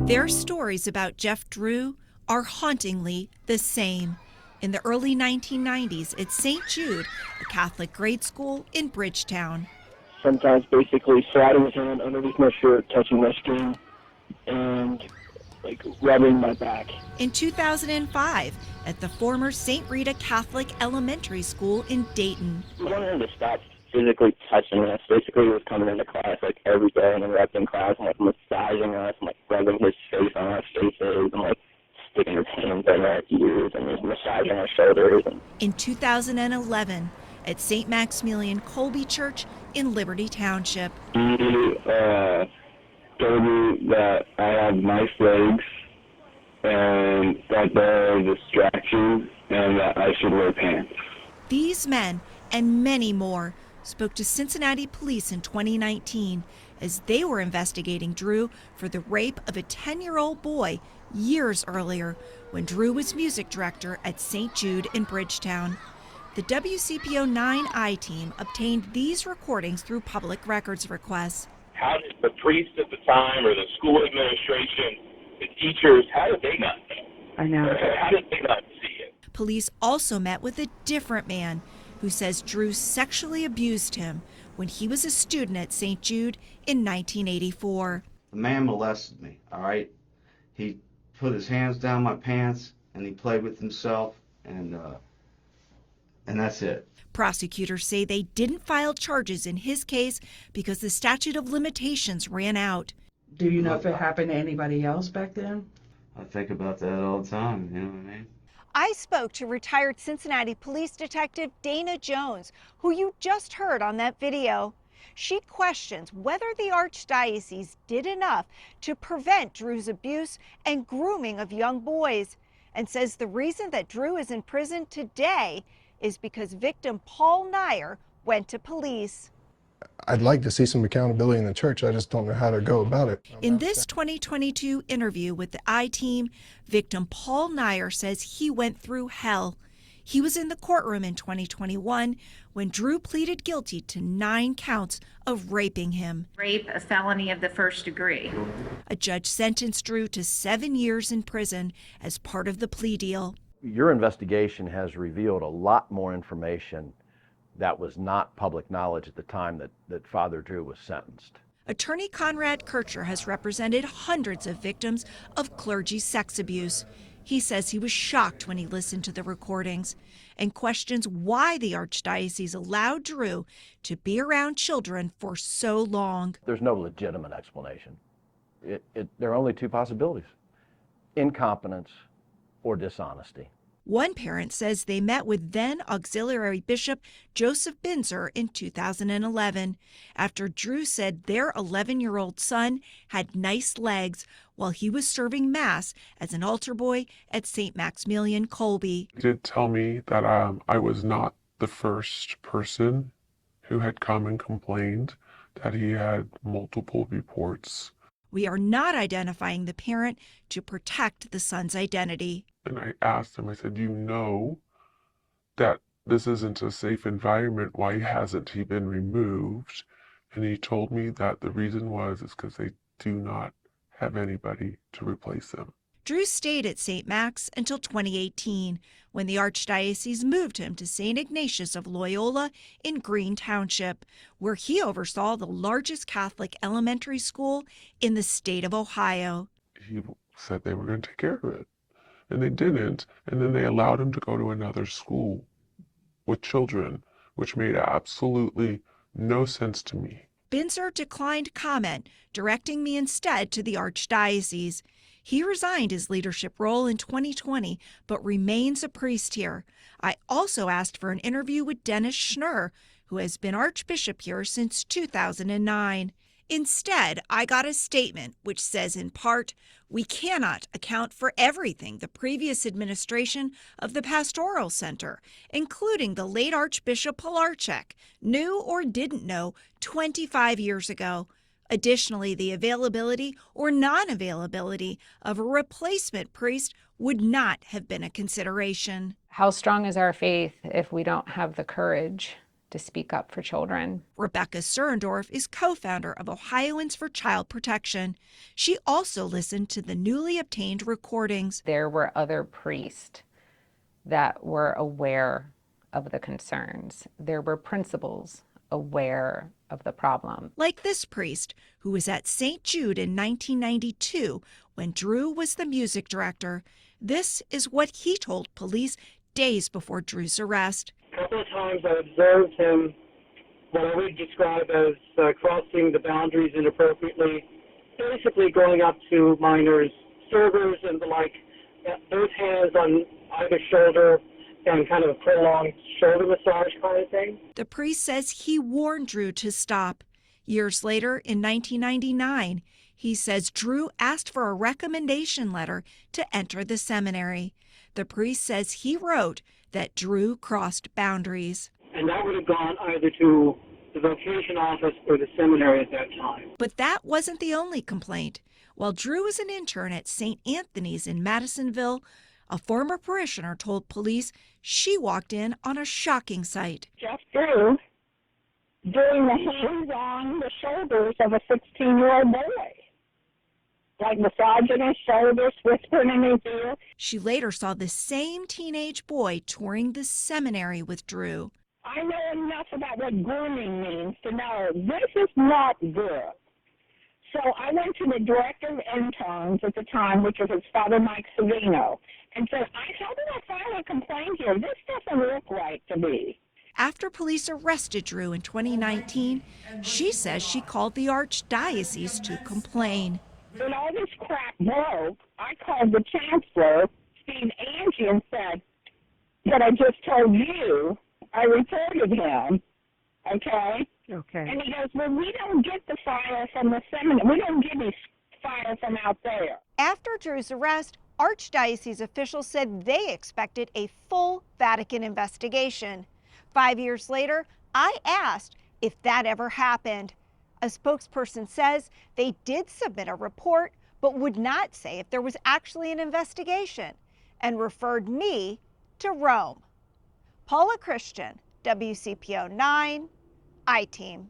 Their stories about Geoff Drew are hauntingly the same. In the early 1990s at St. Jude, a Catholic grade school in Bridgetown. Sometimes basically sliding his hand underneath my shirt, touching my skin, and rubbing my back. In 2005, at the former St. Rita Catholic Elementary School in Dayton. We wanted him to stop physically touching us. Basically, he was coming into class every day and interrupting class and massaging us and rubbing his face on our faces and sticking his hands in our ears and just massaging our shoulders. In 2011, at St. Maximilian Colby Church in Liberty Township. He told me that I have nice legs and that they're a distraction and that I should wear pants. These men and many more spoke to Cincinnati police in 2019 as they were investigating Drew for the rape of a 10-year-old boy years earlier when Drew was music director at St. Jude in Bridgetown. The WCPO 9I team obtained these recordings through public records requests. How did the priest at the time or the school administration, the teachers, how did they not know? I know. How did they not see it? Police also met with a different man who says Drew sexually abused him when he was a student at St. Jude in 1984. The man molested me, all right? He put his hands down my pants and he played with himself and that's it. Prosecutors say they didn't file charges in his case because the statute of limitations ran out. Do you know if it happened to anybody else back then? I think about that all the time, you know what I mean? I spoke to retired Cincinnati police detective Dana Jones, who you just heard on that video. She questions whether the Archdiocese did enough to prevent Drew's abuse and grooming of young boys, and says the reason that Drew is in prison today is because victim Paul Nyer went to police. I'd like to see some accountability in the church. I just don't know how to go about it. In this 2022 interview with the I-Team, victim Paul Nyer says he went through hell. He was in the courtroom in 2021 when Drew pleaded guilty to 9 counts of raping him. Rape, a felony of the first degree. A judge sentenced Drew to 7 years in prison as part of the plea deal. Your investigation has revealed a lot more information that was not public knowledge at the time that Father Drew was sentenced. Attorney Conrad Kircher has represented hundreds of victims of clergy sex abuse. He says he was shocked when he listened to the recordings and questions why the Archdiocese allowed Drew to be around children for so long. There's no legitimate explanation. There are only 2 possibilities: incompetence or dishonesty. One parent says they met with then Auxiliary Bishop Joseph Binzer in 2011 after Drew said their 11-year-old son had nice legs while he was serving Mass as an altar boy at St. Maximilian Colby. He did tell me that I was not the first person who had come and complained, that he had multiple reports. We are not identifying the parent to protect the son's identity. And I asked him, I said, you know that this isn't a safe environment. Why hasn't he been removed? And he told me that the reason is because they do not have anybody to replace him. Drew stayed at St. Max until 2018, when the Archdiocese moved him to St. Ignatius of Loyola in Green Township, where he oversaw the largest Catholic elementary school in the state of Ohio. He said they were going to take care of it, and they didn't, and then they allowed him to go to another school with children, which made absolutely no sense to me. Binzer declined comment, directing me instead to the Archdiocese. He resigned his leadership role in 2020, but remains a priest here. I also asked for an interview with Dennis Schnurr, who has been Archbishop here since 2009. Instead, I got a statement which says in part, we cannot account for everything the previous administration of the Pastoral Center, including the late Archbishop Pilarczyk, knew or didn't know 25 years ago. Additionally, the availability or non-availability of a replacement priest would not have been a consideration. How strong is our faith if we don't have the courage to speak up for children. Rebecca Surendorf is co-founder of Ohioans for Child Protection. She also listened to the newly obtained recordings. There were other priests that were aware of the concerns. There were principals aware of the problem. Like this priest, who was at St. Jude in 1992 when Drew was the music director. This is what he told police days before Drew's arrest. A couple of times I observed him what I would describe as crossing the boundaries inappropriately, basically going up to minors, servers and the like, both hands on either shoulder and kind of a prolonged shoulder massage kind of thing. The priest says he warned Drew to stop. Years later, in 1999, he says Drew asked for a recommendation letter to enter the seminary. The priest says he wrote that Drew crossed boundaries. And that would have gone either to the vocation office or the seminary at that time. But that wasn't the only complaint. While Drew was an intern at St. Anthony's in Madisonville, a former parishioner told police she walked in on a shocking sight. Geoff Drew doing the hands on the shoulders of a 16-year-old boy, like massaging his shoulders, whispering in his ear. She later saw the same teenage boy touring the seminary with Drew. I know enough about what grooming means to know this is not good. So I went to the director of interns at the time, which was his father, Mike Savino, and said, how did I file a complaint here? This doesn't look right to me. After police arrested Drew in 2019, she says she called the archdiocese to complain. When all this crap broke, I called the chancellor, Steve Angie, and said that I just told you. I reported him, okay? Okay. And he goes, well, we don't get the file from the seminary. We don't get his file from out there. After Drew's arrest, archdiocese officials said they expected a full Vatican investigation. 5 years later, I asked if that ever happened. A spokesperson says they did submit a report, but would not say if there was actually an investigation, and referred me to Rome. Paula Christian, WCPO 9, I-Team.